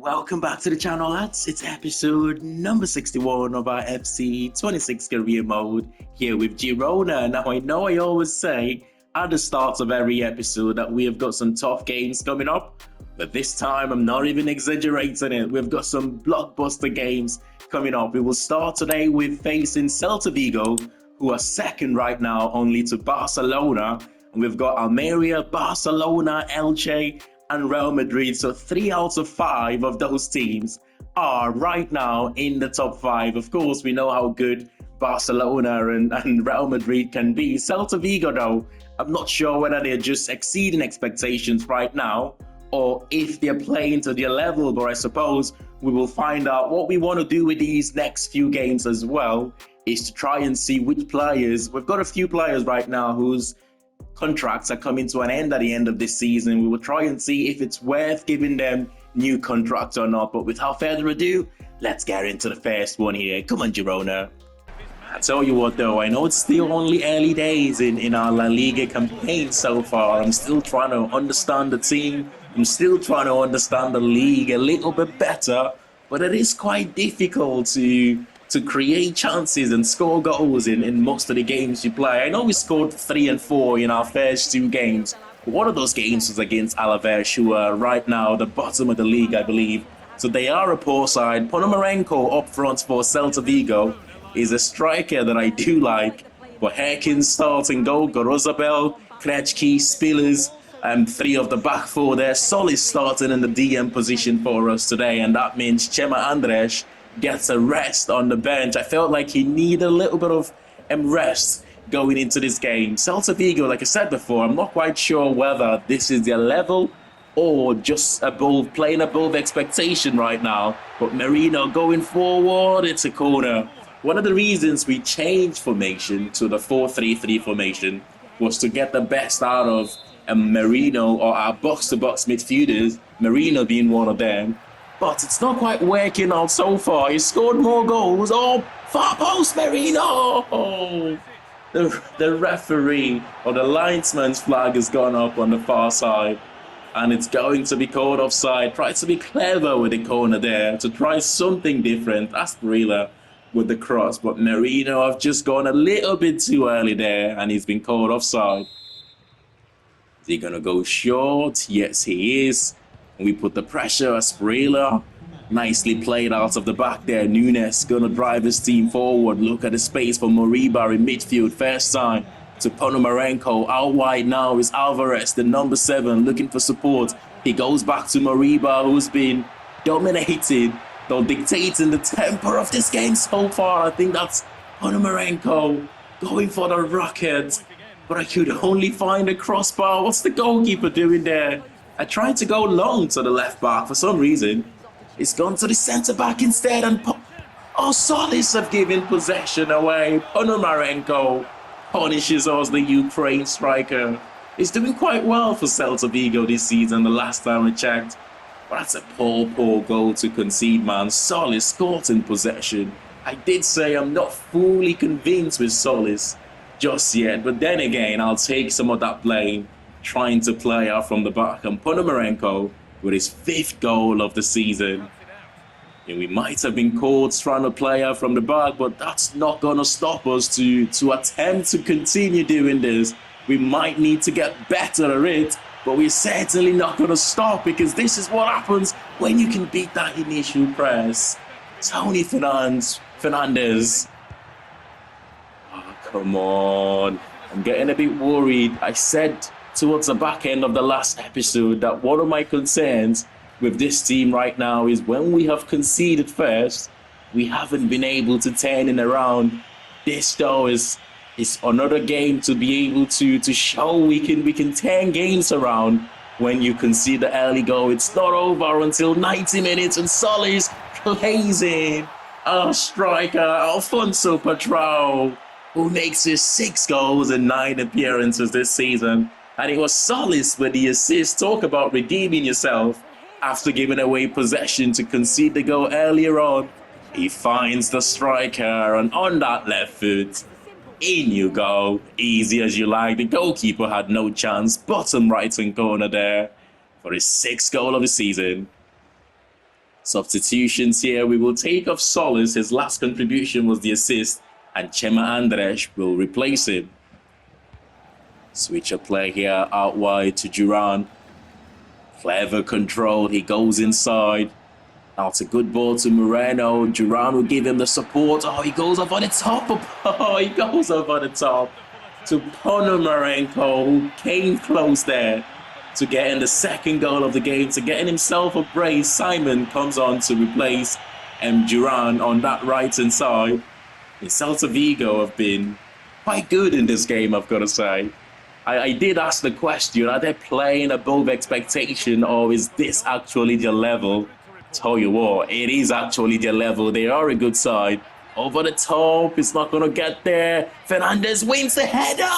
Welcome back to the channel, lads. It's episode number 61 of our FC 26 career mode here with Girona. Now, I know I always say at the start of every episode that we have got some tough games coming up, but this time I'm not even exaggerating it. We've got some blockbuster games coming up. We will start today with facing Celta Vigo, who are second right now only to Barcelona. And we've got Almeria, Barcelona, Elche, and Real Madrid. So 3 out of 5 of those teams are right now in the top 5. Of course, we know how good Barcelona and Real Madrid can be. Celta Vigo, though, I'm not sure whether they're just exceeding expectations right now or if they're playing to their level. But I suppose we will find out. What we want to do with these next few games as well is to try and see which players. We've got a few players right now whose contracts are coming to an end at the end of this season. We will try and see if it's worth giving them new contracts or not. But without further ado, let's get into the first one here. Come on, Girona. I tell you what, though, I know it's still only early days in our La Liga campaign so far. I'm still trying to understand the team. I'm still trying to understand the league a little bit better. But it is quite difficult to create chances and score goals in most of the games you play. I know we scored 3 and 4 in our first 2 games. But one of those games was against Alaves, who are right now the bottom of the league, I believe. So they are a poor side. Ponomarenko up front for Celta Vigo is a striker that I do like. But Herkin starting goal, Gorozabel, Krejci, Spillers, and 3 of the back 4 there. Solis starting in the DM position for us today, and that means Chema Andres gets a rest on the bench. I felt like he needed a little bit of rest going into this game. Celta Vigo, like I said before, I'm not quite sure whether this is their level or just playing above expectation right now. But Merino going forward, it's a corner. One of the reasons we changed formation to the 4-3-3 formation was to get the best out of Merino, or our box-to-box midfielders, Merino being one of them. But it's not quite working out so far. He scored more goals. Oh, far post, Merino! Oh, the referee or the linesman's flag has gone up on the far side. And it's going to be called offside. Try to be clever with the corner there, to try something different. Asprilla with the cross. But Merino have just gone a little bit too early there, and he's been called offside. Is he going to go short? Yes, he is. We put the pressure. Asprilla nicely played out of the back there. Nunes gonna drive his team forward. Look at the space for Moriba in midfield. First time to Ponomarenko. Out wide now is Alvarez, the number 7, looking for support. He goes back to Moriba, who's been dominated, though dictating the tempo of this game so far. I think that's Ponomarenko going for the rocket, but I could only find a crossbar. What's the goalkeeper doing there? I tried to go long to the left back for some reason. It's gone to the centre back instead, and Solis have given possession away. Ponomarenko punishes us, the Ukraine striker. He's doing quite well for Celta Vigo this season, the last time I checked. But that's a poor goal to concede, man. Solis caught in possession. I did say I'm not fully convinced with Solis just yet, but then again, I'll take some of that blame. Trying to play out from the back, and Ponomarenko with his 5th goal of the season. And we might have been caught trying to play out from the back, but that's not going to stop us to attempt to continue doing this. We might need to get better at it, but we're certainly not going to stop, because this is what happens when you can beat that initial press. Tony Fernandez. Oh, come on. I'm getting a bit worried. I said towards the back end of the last episode that one of my concerns with this team right now is when we have conceded first, we haven't been able to turn it around. This though is another game to be able to show we can turn games around. When you concede the early goal, it's not over until 90 minutes, and Solis plays in. Our striker Alfonso Patrao, who makes his 6 goals in 9 appearances this season. And it was Solis with the assist. Talk about redeeming yourself after giving away possession to concede the goal earlier on. He finds the striker, and on that left foot, in you go. Easy as you like. The goalkeeper had no chance. Bottom right-hand corner there for his 6th goal of the season. Substitutions here. We will take off Solis. His last contribution was the assist, and Chema Andres will replace him. Switch a play here out wide to Duran. Clever control. He goes inside. Now it's a good ball to Moreno. Duran will give him the support. Oh, he goes up on the top. Oh, he goes up on the top to Ponomarenko, who came close there to getting the second goal of the game, to getting himself a brace. Simon comes on to replace Duran on that right-hand side. The Celta Vigo have been quite good in this game, I've got to say. I did ask the question, are they playing above expectation, or is this actually their level? Tell you what, it is actually their level. They are a good side. Over the top, it's not going to get there. Fernandez wins the header,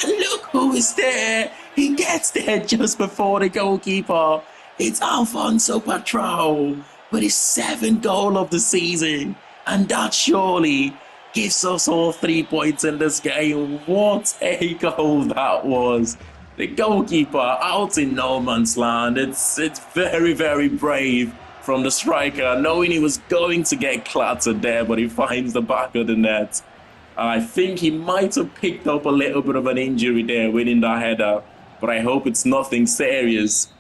and look who is there. He gets there just before the goalkeeper. It's Alfonso Patrão with his 7th goal of the season, and that surely gives us all 3 points in this game. What a goal that was. The goalkeeper out in no man's land. It's very, very brave from the striker, knowing he was going to get clattered there, but he finds the back of the net. I think he might have picked up a little bit of an injury there winning that header, but I hope it's nothing serious.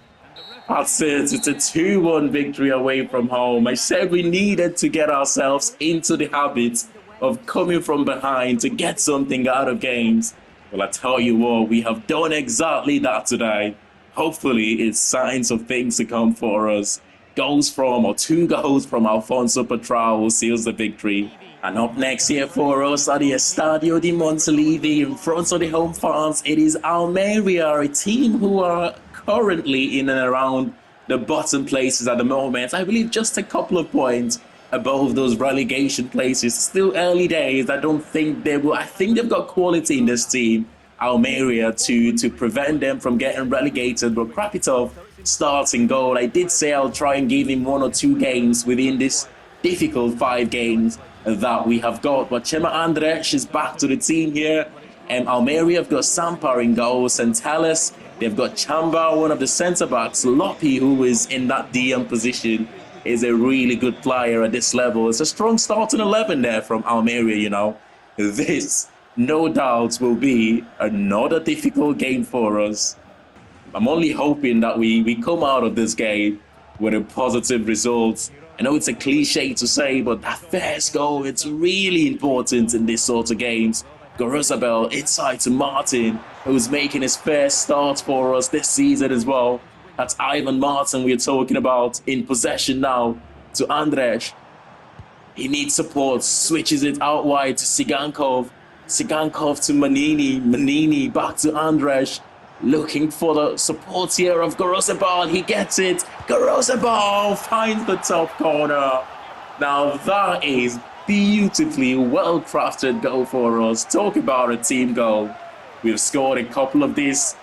That's it. It's a 2-1 victory away from home. I said we needed to get ourselves into the habit of coming from behind to get something out of games. Well, I tell you what, we have done exactly that today. Hopefully, it's signs of things to come for us. 2 goals from Alfonso Patrão seals the victory. And up next here for us at the Estadio de Montilivi, in front of the home fans, it is Almeria, a team who are currently in and around the bottom places at the moment. I believe just a couple of points above those relegation places. Still early days. I don't think they will. I think they've got quality in this team, Almeria, to prevent them from getting relegated. But Krapitov starting goal. I did say I'll try and give him 1 or 2 games within this difficult 5 games that we have got. But Chema Andres is back to the team here. And Almeria have got Sampa in goal, Centelles. They've got Chamba, one of the centre-backs. Lopi, who is in that DM position, is a really good player at this level. It's a strong starting 11 there from Almeria, you know. This, no doubt, will be another difficult game for us. I'm only hoping that we come out of this game with a positive result. I know it's a cliche to say, but that first goal, it's really important in this sort of games. Gorosabel inside to Martin, who's making his first start for us this season as well. That's Ivan Martin we're talking about, in possession now to Andres. He needs support, switches it out wide to Sigankov. Sigankov to Manini. Manini back to Andres. Looking for the support here of Gorosabal. He gets it. Gorosabal finds the top corner. Now that is beautifully well-crafted goal for us. Talk about a team goal. We've scored a couple of this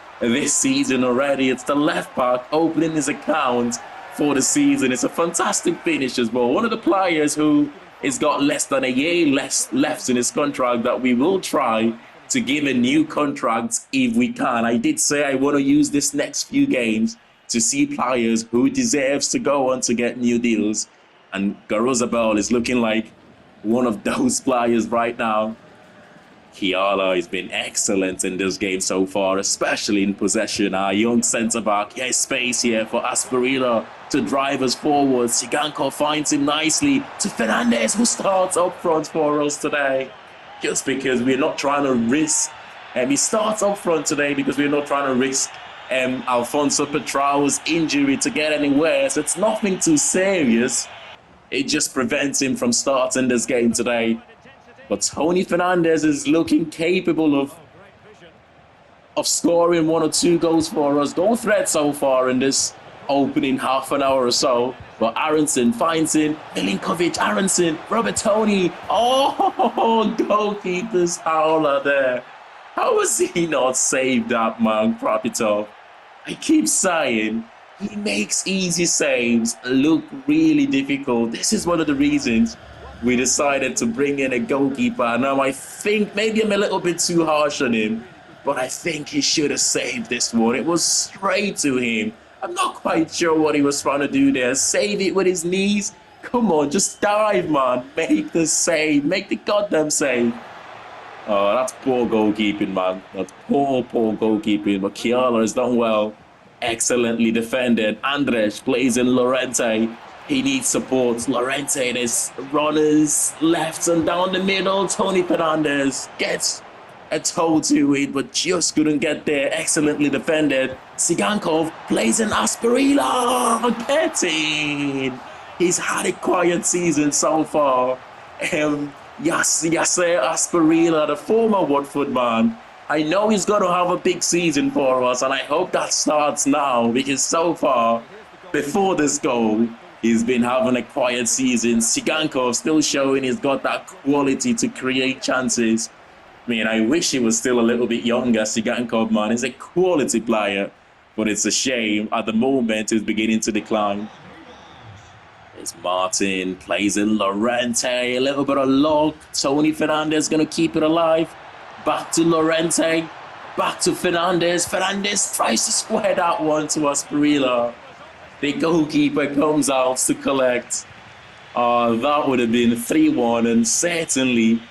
season already. It's the left back opening his account for the season. It's a fantastic finish as well. One of the players who has got less than a year left in his contract that we will try to give a new contract if we can. I did say I want to use this next few games to see players who deserves to go on to get new deals. And Gorosabel is looking like one of those players right now. Kiala has been excellent in this game so far, especially in possession. Our young centre-back, space here for Asperilla to drive us forward. Sigankov finds him nicely to Fernandez, who starts up front for us today. Just because we're not trying to risk, he starts up front today because we're not trying to risk Alfonso Patrão's injury to get anywhere. So it's nothing too serious. It just prevents him from starting this game today. But Tony Fernandez is looking capable of scoring 1 or 2 goals for us. No threat so far in this opening half an hour or so. But Aronson finds him. Milinkovic, Aronson, Robertoni. Oh, goalkeeper's howler there. How has he not saved that man, Krapitov? I keep saying, he makes easy saves look really difficult. This is one of the reasons we decided to bring in a goalkeeper. Now, I think maybe I'm a little bit too harsh on him, but I think he should have saved this one. It was straight to him. I'm not quite sure what he was trying to do there. Save it with his knees. Come on, just dive, man. Make the save. Make the goddamn save. Oh, that's poor goalkeeping, man. That's poor goalkeeping. But Kiala has done well. Excellently defended. Andres plays in Lorente. He needs support. Lorente, there's runners left and down the middle. Tony Fernandez gets a toe to it, but just couldn't get there. Excellently defended. Sigankov plays in Asperilla. Get in. He's had a quiet season so far. Yasser Asperilla, the former Watford man. I know he's going to have a big season for us, and I hope that starts now, because so far, before this goal, he's been having a quiet season. Sigankov still showing he's got that quality to create chances. I mean, I wish he was still a little bit younger. Sigankov, man, he's a quality player, but it's a shame. At the moment, he's beginning to decline. There's Martin, plays in Lorente, a little bit of luck. Tony Fernandez going to keep it alive. Back to Lorente, back to Fernandez. Fernandez tries to square that one to Asperilla. The goalkeeper comes out to collect. That would have been 3-1 and certainly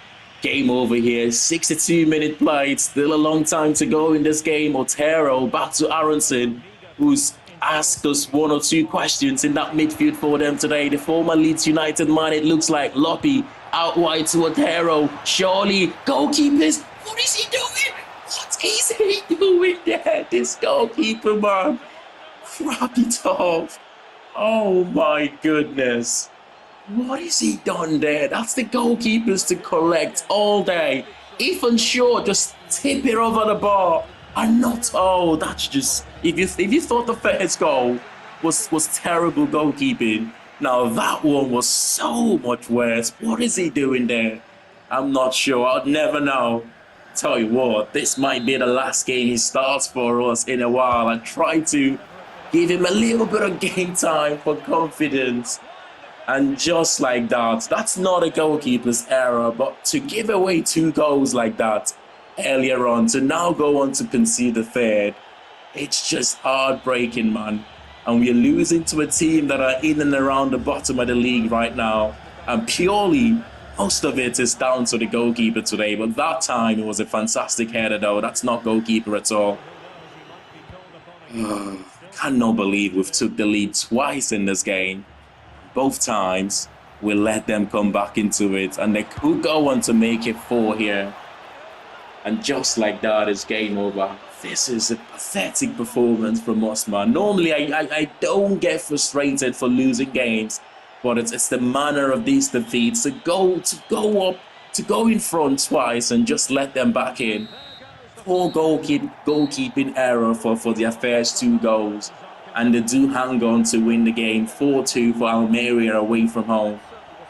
game over here. 62-minute play. It's still a long time to go in this game. Otero back to Aronson, who's asked us one or two questions in that midfield for them today. The former Leeds United man, it looks like. Loppy out wide to Otero. Surely, goalkeepers, what is he doing? What is he doing there? This goalkeeper, man. Wrap it off. Oh my goodness. What has he done there? That's the goalkeepers to collect all day. Ethan Shaw just tip it over the bar. And not, oh, that's just, if you thought the first goal was terrible goalkeeping, now that one was so much worse. What is he doing there? I'm not sure. I'd never know. Tell you what, this might be the last game he starts for us in a while. I try to give him a little bit of game time for confidence. And just like that, that's not a goalkeeper's error, but to give away 2 goals like that earlier on, to now go on to concede the third, it's just heartbreaking, man. And we're losing to a team that are in and around the bottom of the league right now. And purely, most of it is down to the goalkeeper today. But that time, it was a fantastic header, though. That's not goalkeeper at all. Cannot believe we've took the lead twice in this game. Both times, we let them come back into it. And they could go on to make it 4 here. And just like that, it's game over. This is a pathetic performance from us, man. Normally, I don't get frustrated for losing games, but it's the manner of these defeats to go up, to go in front twice and just let them back in. Poor goalkeeping error for their first 2 goals, and they do hang on to win the game 4-2 for Almeria away from home.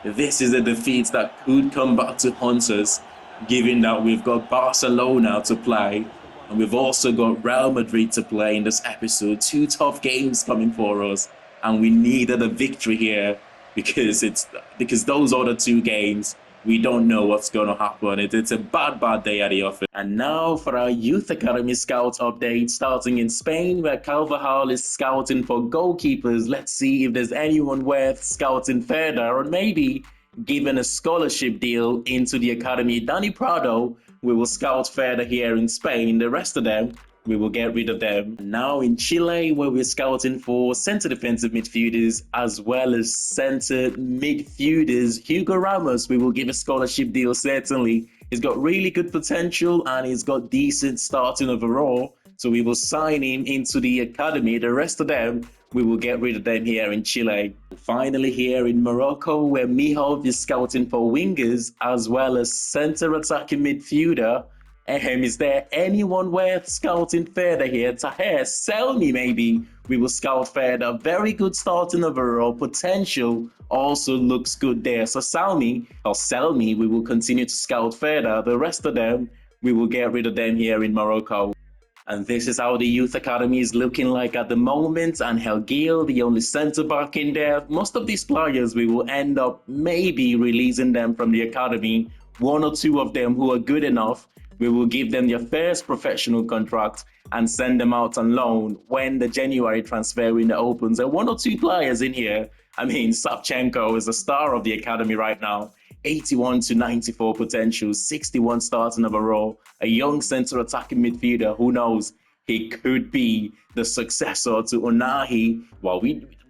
This is a defeat that could come back to haunt us, given that we've got Barcelona to play, and we've also got Real Madrid to play in this episode. 2 tough games coming for us, and we needed a victory here because those other 2 games, we don't know what's going to happen. It's a bad day at the office. And now for our Youth Academy Scout update, starting in Spain, where Carvajal is scouting for goalkeepers. Let's see if there's anyone worth scouting further, or maybe given a scholarship deal into the academy. Dani Prado, we will scout further here in Spain. The rest of them, we will get rid of them. Now in Chile, where we're scouting for centre defensive midfielders as well as centre midfielders. Hugo Ramos, we will give a scholarship deal, certainly. He's got really good potential and he's got decent starting overall. So we will sign him into the academy. The rest of them, we will get rid of them here in Chile. Finally here in Morocco, where Mihov is scouting for wingers as well as centre attacking midfielder. Is there anyone worth scouting further here? Tahir, Selmi maybe. We will scout further. Very good starting overall. Potential also looks good there. So Selmi, we will continue to scout further. The rest of them, we will get rid of them here in Morocco. And this is how the youth academy is looking like at the moment. And Gil, the only centre-back in there. Most of these players, we will end up maybe releasing them from the academy. 1 or 2 of them who are good enough, we will give them their first professional contract and send them out on loan when the January transfer window opens. And one or two players in here, I mean, Savchenko is the star of the academy right now. 81 to 94 potential, 61 starts in overall. A young centre attacking midfielder, who knows? He could be the successor to Unahi. Well,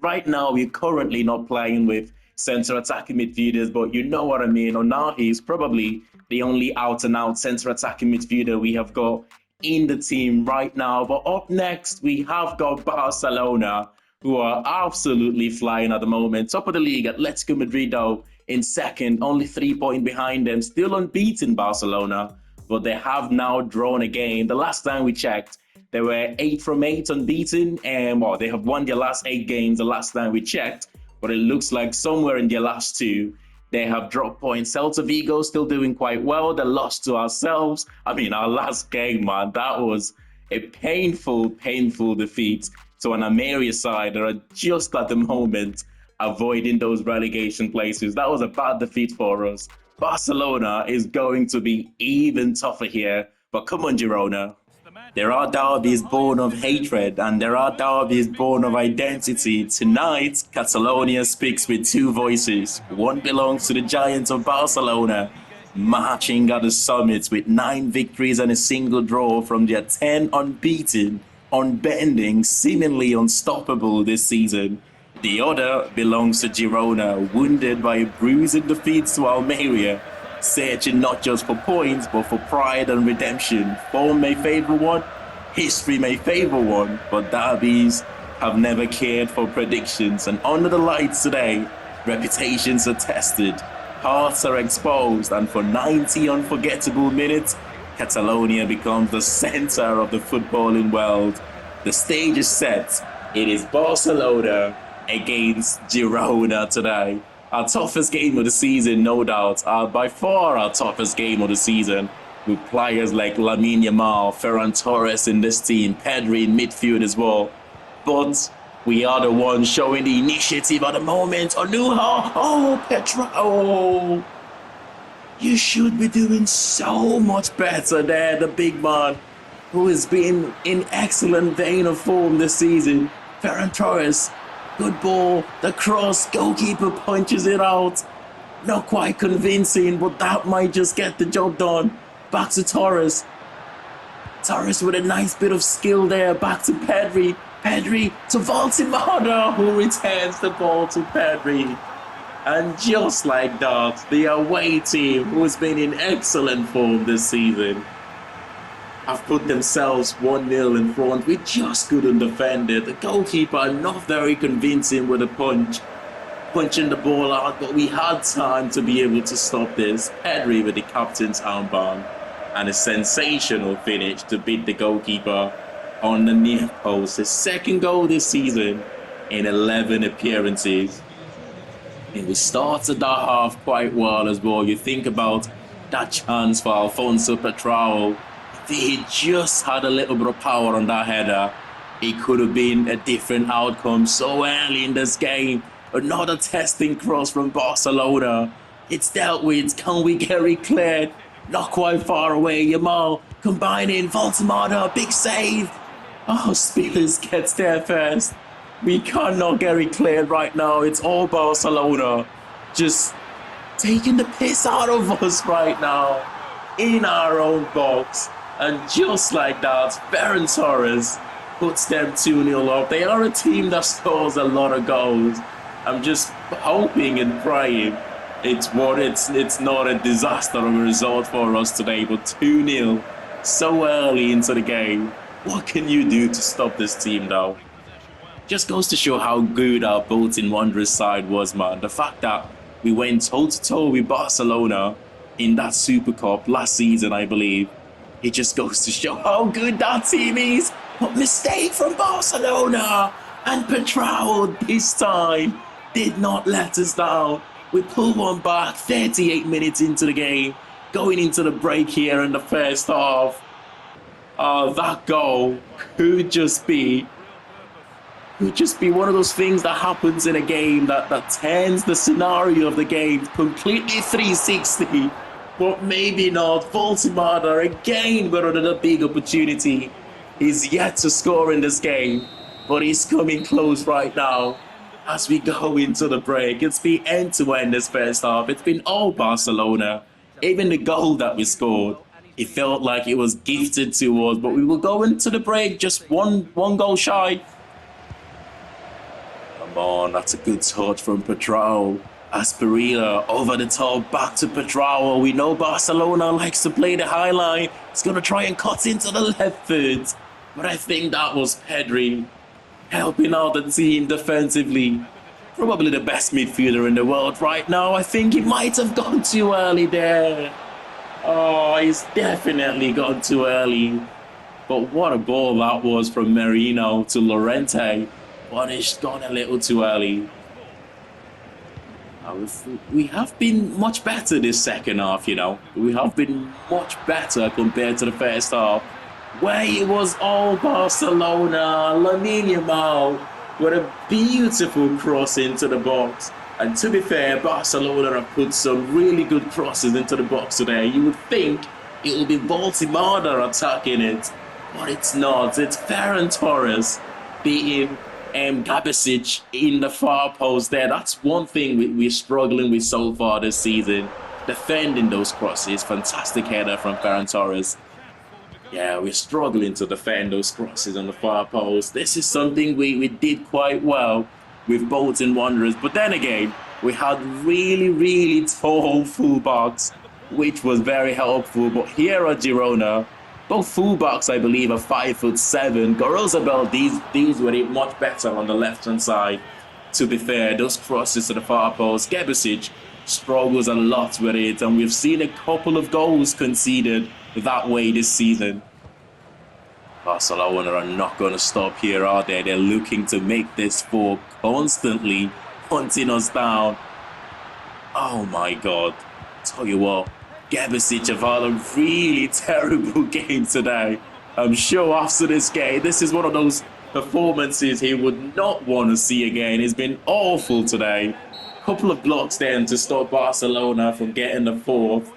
right now we're currently not playing with centre attacking midfielders, but you know what I mean. Unahi is probably the only out and out centre attacking midfielder we have got in the team right now. But up next, we have got Barcelona, who are absolutely flying at the moment. Top of the league, Atletico Madrid, though, in second, only 3 points behind them. Still unbeaten, Barcelona, but they have now drawn a game. The last time we checked, they were 8 from 8 unbeaten, and well, they have won their last 8 games the last time we checked, but it looks like somewhere in their last 2, they have dropped points. Celta Vigo still doing quite well. They lost to ourselves. I mean, our last game, man, that was a painful defeat to an Ameria side that are just at the moment avoiding those relegation places. That was a bad defeat for us. Barcelona is going to be even tougher here, but come on, Girona. There are derbies born of hatred, and there are derbies born of identity. Tonight, Catalonia speaks with 2 voices. One belongs to the Giants of Barcelona, marching at the summit with 9 victories and a single draw from their 10 unbeaten, unbending, seemingly unstoppable this season. The other belongs to Girona, wounded by a bruising defeat to Almeria, searching not just for points, but for pride and redemption. Form may favor one, history may favor one, but derbies have never cared for predictions. And under the lights today, reputations are tested, hearts are exposed, and for 90 unforgettable minutes, Catalonia becomes the center of the footballing world. The stage is set. It is Barcelona against Girona today. Our toughest game of the season, no doubt. By far our toughest game of the season, with players like Lamine Yamal, Ferran Torres in this team, Pedri in midfield as well. But we are the ones showing the initiative at the moment. Onuha, Petra, you should be doing so much better there, the big man, who has been in excellent vein of form this season. Ferran Torres, good ball, the cross, goalkeeper punches it out. Not quite convincing, but that might just get the job done. Back to Torres. Torres with a nice bit of skill there. Back to Pedri. Pedri to Voltimada, who returns the ball to Pedri. And just like that, the away team, who has been in excellent form this season, have put themselves 1-0 in front. We just couldn't defend it. The goalkeeper not very convincing with a punching the ball out, but we had time to be able to stop this. Pedri with the captain's armband and a sensational finish to beat the goalkeeper on the near post. His second goal this season in 11 appearances. And we started that half quite well as well. You think about that chance for Alfonso Petrao. He just had a little bit of power on that header. It could have been a different outcome so early in this game. Another testing cross from Barcelona. It's dealt with. Can we get it cleared? Not quite far away. Yamal combining. Voltimada, big save. Oh, Spillers gets there first. We cannot get it cleared right now. It's all Barcelona just taking the piss out of us right now in our own box. And just like that, Ferran Torres puts them 2-0 up. They are a team that scores a lot of goals. I'm just hoping and praying it's not a disaster of a result for us today, but 2-0 so early into the game. What can you do to stop this team though? Just goes to show how good our Bolton Wanderers side was, man. The fact that we went toe-to-toe with Barcelona in that Super Cup last season, I believe. It just goes to show how good that team is. But mistake from Barcelona. And Petrao this time did not let us down. We pulled one back 38 minutes into the game. Going into the break here in the first half. That goal could just be one of those things that happens in a game that turns the scenario of the game completely 360. But maybe not. Voltimada again with another big opportunity. He's yet to score in this game, but he's coming close right now. As we go into the break, it's been end-to-end this first half. It's been all Barcelona. Even the goal that we scored, it felt like it was gifted to us, but we will go into the break just one goal shy. Come on, that's a good touch from Petrao. Asperilla over the top, back to Petrao. We know Barcelona likes to play the high line. He's going to try and cut into the left foot. But I think that was Pedri helping out the team defensively. Probably the best midfielder in the world right now. I think he might have gone too early there. Oh, he's definitely gone too early. But what a ball that was from Merino to Llorente. But it's gone a little too early. We have been much better this second half, you know. We have been much better compared to the first half, where it was all Barcelona. Lamine Yamal with a beautiful cross into the box. And to be fair, Barcelona have put some really good crosses into the box today. You would think it would be Bolton Wanderers attacking it, but it's not. It's Ferran Torres beating Gabasic in the far post there. That's one thing we're struggling with so far this season. Defending those crosses. Fantastic header from Ferran Torres. Yeah, we're struggling to defend those crosses on the far post. This is something we did quite well with Bolton Wanderers. But then again, we had really tall fullbacks, which was very helpful. But here at Girona, both fullbacks, I believe, are 5'7". Gorozabel deals with it much better on the left-hand side. To be fair, those crosses to the far post, Gabasic struggles a lot with it, and we've seen a couple of goals conceded that way this season. Barcelona are not going to stop here, are they? They're looking to make this 4, constantly hunting us down. Oh my God. Tell you what, Gabasic have had a really terrible game today. I'm sure after this game, this is one of those performances he would not want to see again. He's been awful today. Couple of blocks then to stop Barcelona from getting the 4th.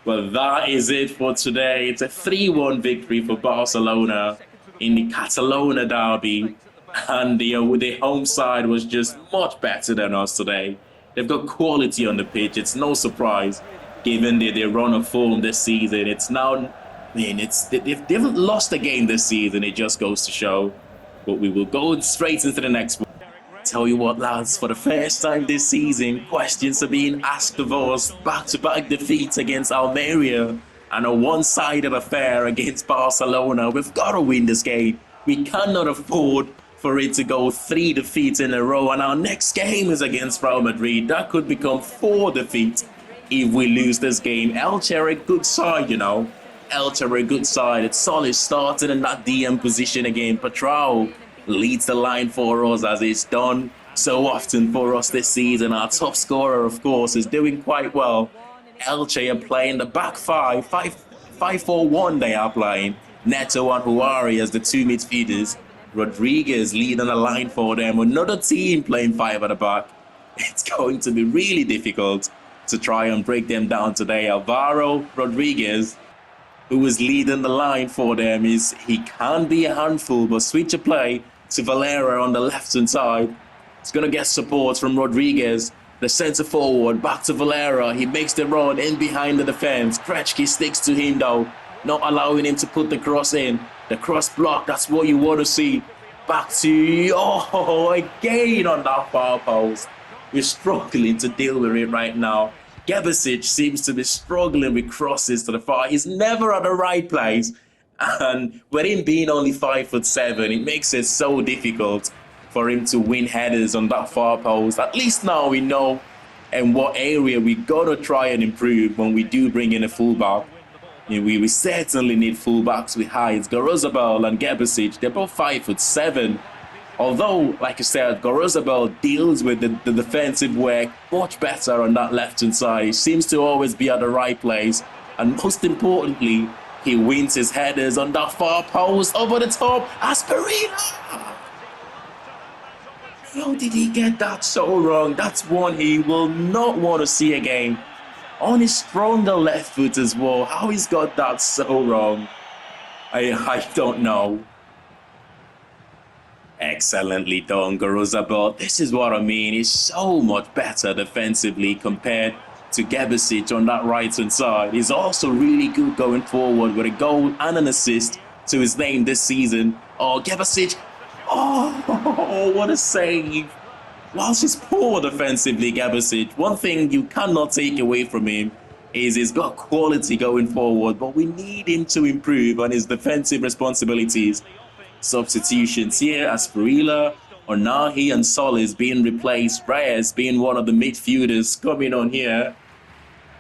But that is it for today. It's a 3-1 victory for Barcelona in the Catalan derby. And the home side was just much better than us today. They've got quality on the pitch. It's no surprise, given their run of form this season. It's now, I mean, they haven't lost a game this season. It just goes to show. But we will go straight into the next one. Tell you what, lads, for the first time this season, questions are being asked of us. Back-to-back defeats against Almeria and a one-sided affair against Barcelona. We've got to win this game. We cannot afford for it to go 3 defeats in a row, and our next game is against Real Madrid. That could become 4 defeats if we lose this game. Elche are a good side, you know. Elche are a good side. It's solid starting in that DM position again. Petrao leads the line for us, as it's done so often for us this season. Our top scorer, of course, is doing quite well. Elche are playing the back 5-4-1 they are playing. Neto and Huari as the 2 midfielders. Rodriguez leading the line for them. Another team playing 5 at the back. It's going to be really difficult to try and break them down today. Alvaro Rodriguez, who is leading the line for them, he can be a handful, but switch a play to Valera on the left-hand side. He's going to get support from Rodriguez, the centre forward, back to Valera. He makes the run in behind the defence. Krejci sticks to him though, not allowing him to put the cross in. The cross block, that's what you want to see. Back to, again on that far post. We're struggling to deal with it right now. Gabasic seems to be struggling with crosses to the far. He's never at the right place. And with him being only 5'7", it makes it so difficult for him to win headers on that far post. At least now we know in what area we gotta try and improve when we do bring in a fullback. We certainly need fullbacks with heights. Gorozabel and Gabasic, they're both 5'7". Although, like I said, Gorozabel deals with the defensive work much better on that left-hand side. He seems to always be at the right place. And most importantly, he wins his headers on that far post over the top. Asperilla! How did he get that so wrong? That's one he will not want to see again. On his stronger left foot as well. How he's got that so wrong, I don't know. Excellently done, Garuzabel. This is what I mean. He's so much better defensively compared to Gebesic on that right-hand side. He's also really good going forward with a goal and an assist to his name this season. Oh, Gebesic. Oh, what a save. Whilst he's poor defensively, Gebesic, one thing you cannot take away from him is he's got quality going forward, but we need him to improve on his defensive responsibilities. Substitutions here as Farila, Onahi and Solis being replaced, Reyes being one of the midfielders coming on here.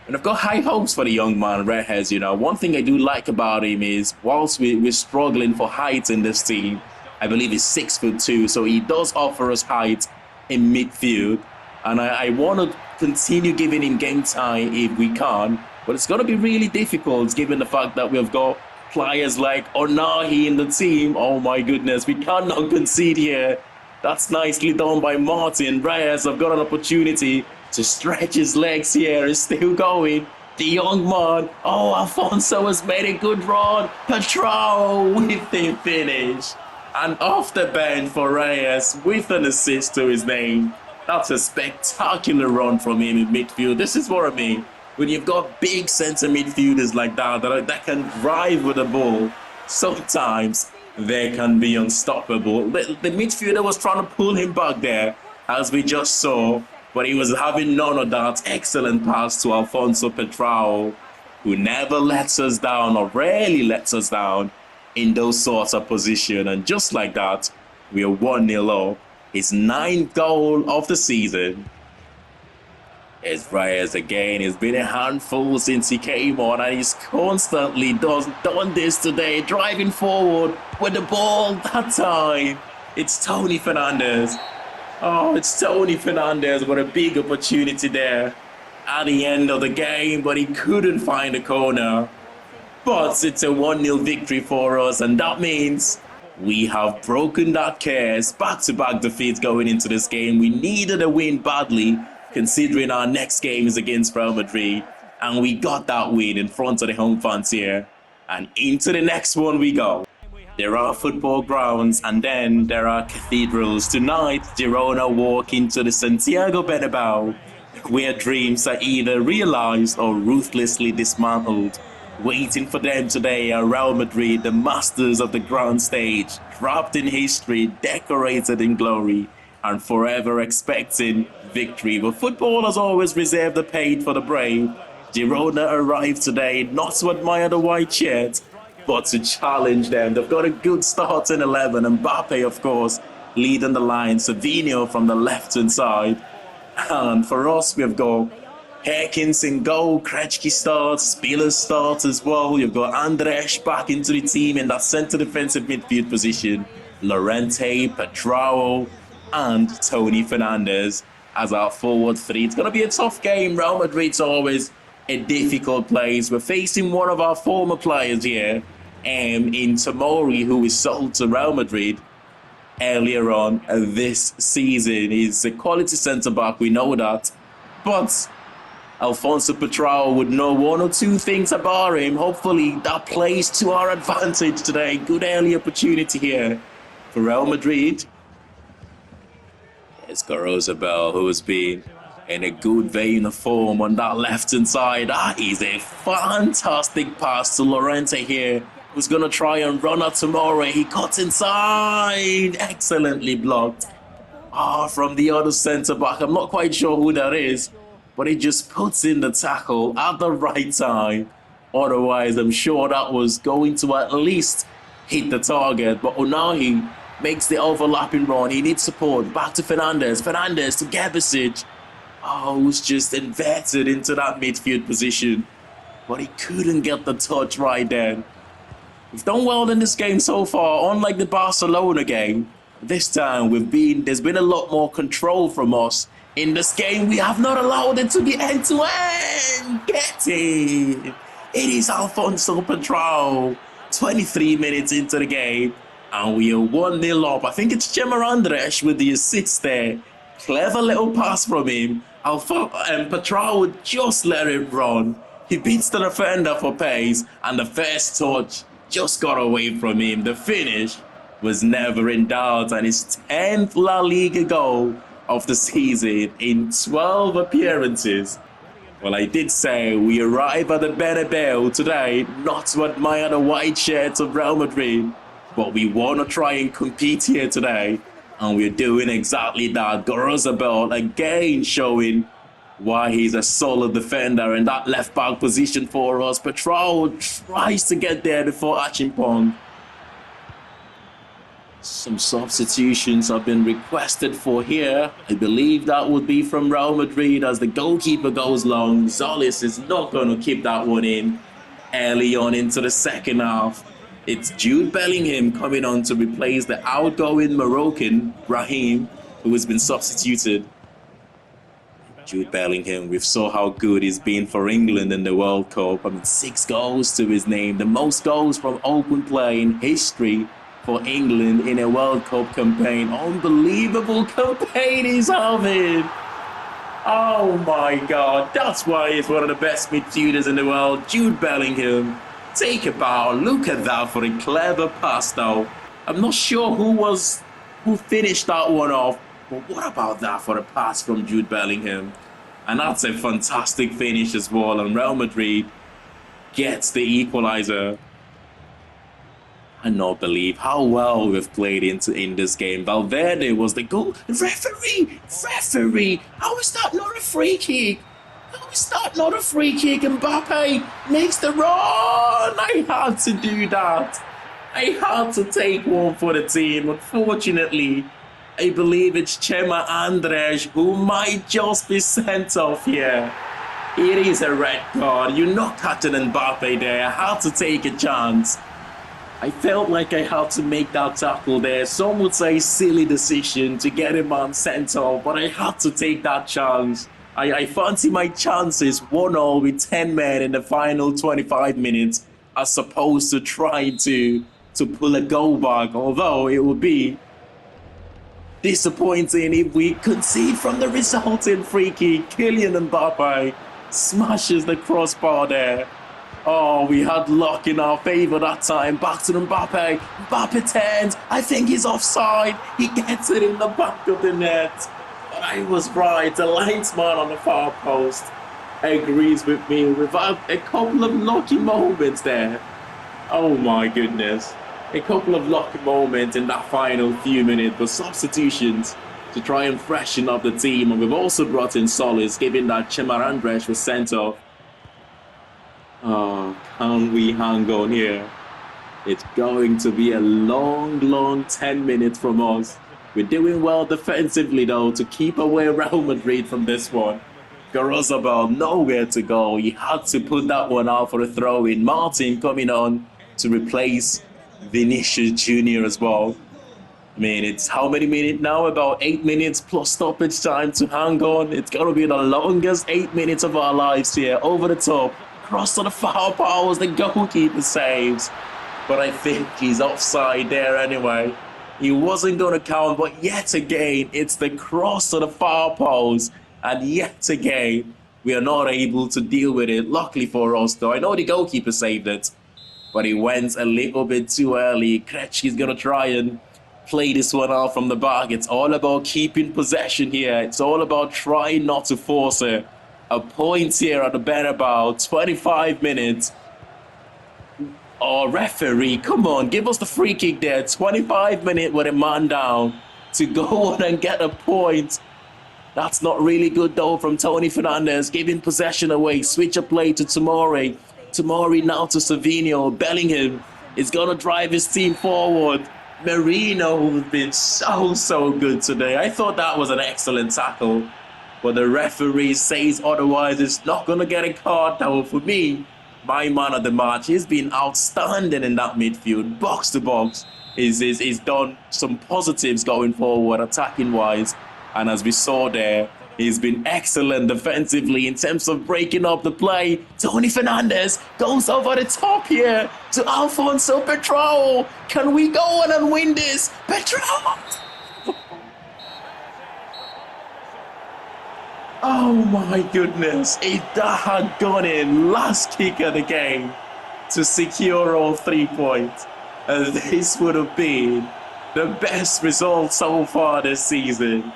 And I've got high hopes for the young man, Reyes. One thing I do like about him is whilst we're struggling for height in this team, I believe he's 6'2", so he does offer us height in midfield. And I want to continue giving him game time if we can, but it's going to be really difficult given the fact that we've got players like Onahi in the team. Oh my goodness, we cannot concede here. That's nicely done by Martin. Reyes have got an opportunity to stretch his legs here. Is still going. The young man. Oh, Alfonso has made a good run. Patrao with the finish. And off the bench for Reyes with an assist to his name. That's a spectacular run from him in midfield. This is what I mean. When you've got big centre midfielders like that can drive with the ball, sometimes they can be unstoppable. The midfielder was trying to pull him back there, as we just saw, but he was having none of that. Excellent pass to Alfonso Patrao, who never lets us down or rarely lets us down in those sorts of positions. And just like that, we are 1-0 up. His 9th goal of the season. It's Reyes again. He's been a handful since he came on, and he's constantly done this today, driving forward with the ball that time. It's Tony Fernandes. Oh, it's Tony Fernandes with a big opportunity there at the end of the game, but he couldn't find a corner. But it's a 1-0 victory for us, and that means we have broken that curse. Back-to-back defeats going into this game. We needed a win badly, considering our next game is against Real Madrid, and we got that win in front of the home fans here. And into the next one we go. There are football grounds, and then there are cathedrals. Tonight, Girona walk into the Santiago Bernabeu, where dreams are either realized or ruthlessly dismantled. Waiting for them today are Real Madrid, the masters of the grand stage, wrapped in history, decorated in glory, and forever expecting victory. But football has always reserved the pain for the brave. Girona arrived today not to admire the white shirt, but to challenge them. They've got a good start in 11. Mbappe, of course, leading the line. Savinho from the left-hand side. And for us, we've got Herkins in goal, Krejci starts, Spiller starts as well. You've got Andres back into the team in that centre defensive midfield position. Llorente, Patrao, and Tony Fernandes as our forward three. It's going to be a tough game. Real Madrid's always a difficult place. We're facing one of our former players here, in Tomori, who is sold to Real Madrid earlier on this season. He's a quality centre-back, we know that. But Alfonso Patrao would know one or two things about him. Hopefully that plays to our advantage today. Good early opportunity here for Real Madrid. It's Garozabel, who has been in a good vein of form on that left-hand side. That is a fantastic pass to Llorente here, who's going to try and run at Tomori. He cuts inside. Excellently blocked. From the other centre-back. I'm not quite sure who that is, but he just puts in the tackle at the right time. Otherwise, I'm sure that was going to at least hit the target. But Onahi makes the overlapping run. He needs support. Back to Fernandes. Fernandes to Gebesic. Who's just inverted into that midfield position. But he couldn't get the touch right then. We've done well in this game so far. Unlike the Barcelona game, this time there's been a lot more control from us. In this game, we have not allowed it to be end-to-end. Get it. It is Alfonso Patrao. 23 minutes into the game, and we are 1-0 up. I think it's Gemma Andres with the assist there. Clever little pass from him. Patrao would just let it run. He beats the defender for pace, and the first touch just got away from him. The finish, was never in doubt, and his 10th La Liga goal of the season in 12 appearances. Well, I did say we arrive at the Bernabeu today not to admire the white shirts of Real Madrid, but we want to try and compete here today. And we're doing exactly that. Girona again showing why he's a solid defender in that left back position for us. Petrol tries to get there before Achimpong. Some substitutions have been requested for here. I believe that would be from Real Madrid as the goalkeeper goes long. Solis is not going to keep that one in early on into the second half. It's Jude Bellingham coming on to replace the outgoing Moroccan, Brahim, who has been substituted. Jude Bellingham, we saw how good he's been for England in the World Cup. I mean, 6 goals to his name, the most goals from open play in history for England in a World Cup campaign. Unbelievable campaign he's having. Oh my God, that's why he's one of the best midfielders in the world. Jude Bellingham, take a bow. Look at that for a clever pass though. I'm not sure who finished that one off, but what about that for a pass from Jude Bellingham? And that's a fantastic finish as well, and Real Madrid gets the equalizer. I cannot believe how well we've played in this game. Valverde was the goal. Referee! How is that not a free kick? How is that not a free kick? Mbappe makes the run! I had to do that. I had to take one for the team. Unfortunately, I believe it's Chema Andres who might just be sent off here. It is a red card. You're not catching Mbappe there. I had to take a chance. I felt like I had to make that tackle there. Some would say silly decision to get a man sent off, but I had to take that chance. I fancy my chances 1-0 with 10 men in the final 25 minutes as opposed to trying to pull a goal back, although it would be disappointing if we concede from the resulting free kick. Kylian Mbappe smashes the crossbar there. Oh, we had luck in our favour that time. Back to Mbappe. Mbappe turns. I think he's offside. He gets it in the back of the net. But I was right. The linesman on the far post agrees with me. We've had a couple of lucky moments there. Oh my goodness. A couple of lucky moments in that final few minutes. But substitutions to try and freshen up the team. And we've also brought in Solis, given that Chema Andres was sent off. Oh, can we hang on here? It's going to be a long 10 minutes from us. We're doing well defensively though to keep away Real Madrid from this one. Girona nowhere to go. He had to put that one out for a throw in. Martin coming on to replace Vinicius Jr. as well. I mean, it's how many minutes now? About 8 minutes plus stoppage time to hang on. It's going to be the longest 8 minutes of our lives here. Over the top. Cross to the far post, the goalkeeper saves. But I think he's offside there anyway. He wasn't going to count, but yet again, it's the cross to the far post. And yet again, we are not able to deal with it. Luckily for us, though, I know the goalkeeper saved it, but he went a little bit too early. Krejci's going to try and play this one out from the back. It's all about keeping possession here. It's all about trying not to force it. A point here at the Bernabeu, 25 minutes. Oh, referee, come on, give us the free kick there. 25 minutes with a man down to go on and get a point. That's not really good though from Tony Fernandez, giving possession away. Switch a play to Tomori. Tomori now to Savinho. Bellingham is going to drive his team forward. Merino has been so good today. I thought that was an excellent tackle. But the referee says otherwise. It's not going to get a card though. For me, my man of the match, he's been outstanding in that midfield. Box to box. He's done some positives going forward, attacking wise. And as we saw there, he's been excellent defensively in terms of breaking up the play. Tony Fernandez goes over the top here to Alfonso Petrol. Can we go on and win this? Petrol! Oh my goodness, if that had gone in, last kick of the game to secure all 3 points, this would have been The best result so far this season.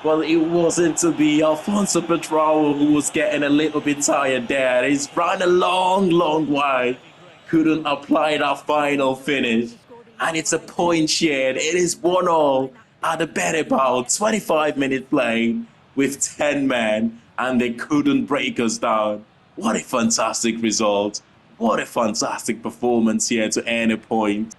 Well, it wasn't to be Alfonso Petrao who was getting a little bit tired there. He's run a long way. Couldn't apply that final finish. And it's a point shared. It is 1-1 at the Bernabeu. 25 minute play with 10 men. And they couldn't break us down. What a fantastic result. What a fantastic performance here to earn a point.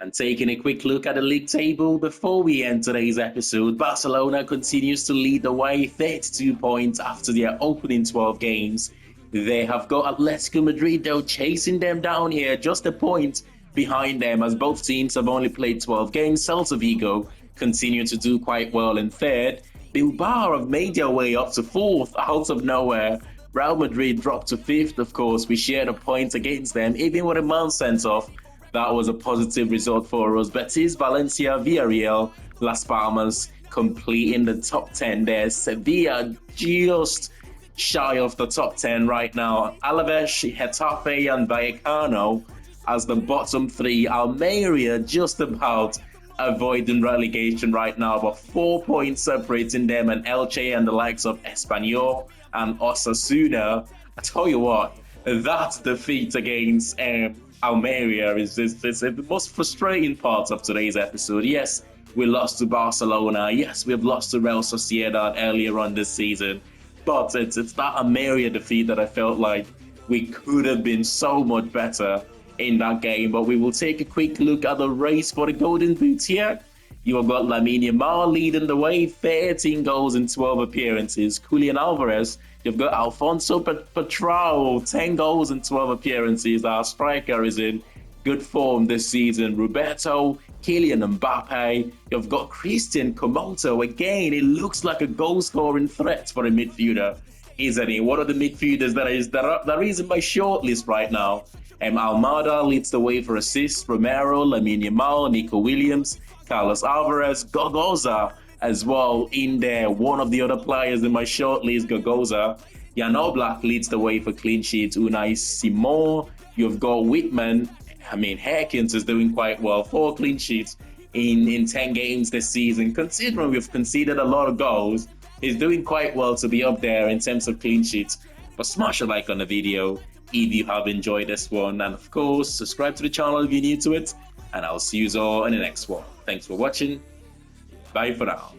And taking a quick look at the league table before we end today's episode, Barcelona continues to lead the way, 32 points after their opening 12 games. They have got Atletico Madrid though chasing them down here, just a point behind them, as both teams have only played 12 games. Celta Vigo continue to do quite well in third. Bilbao have made their way up to fourth out of nowhere. Real Madrid dropped to fifth, of course. We shared a point against them, even with a man sent off. That was a positive result for us. Betis, Valencia, Villarreal, Las Palmas completing the top 10 there. Sevilla just shy of the top 10 right now. Alaves, Getafe and Vallecano as the bottom three. Almeria just about avoiding relegation right now, but 4 points separating them and Elche and the likes of Espanyol and Osasuna. I tell you what, that defeat against Almeria is the most frustrating part of today's episode. Yes, we lost to Barcelona. Yes, we've lost to Real Sociedad earlier on this season. But it's that Almeria defeat that I felt like we could have been so much better in that game. But we will take a quick look at the race for the Golden Boot here. You have got Lamine Yamal leading the way, 13 goals in 12 appearances. Julian Alvarez, you've got Alfonso Petrao, 10 goals in 12 appearances. Our striker is in good form this season. Roberto, Kylian Mbappe. You've got Christian Komoto. Again, it looks like a goal-scoring threat for a midfielder, isn't he? One of the midfielders that is in my shortlist right now. Almada leads the way for assists. Romero, Lamine Yamal, Nico Williams, Carlos Alvarez, Gogoza as well in there. One of the other players in my shortlist, Gogoza. Jan Oblak leads the way for clean sheets. Unai Simon. You've got Whitman. Herkins is doing quite well. 4 clean sheets in 10 games this season. Considering we've conceded a lot of goals, he's doing quite well to be up there in terms of clean sheets. But smash a like on the video if you have enjoyed this one. And of course, subscribe to the channel if you're new to it. And I'll see you all in the next one. Thanks for watching. Bye for now.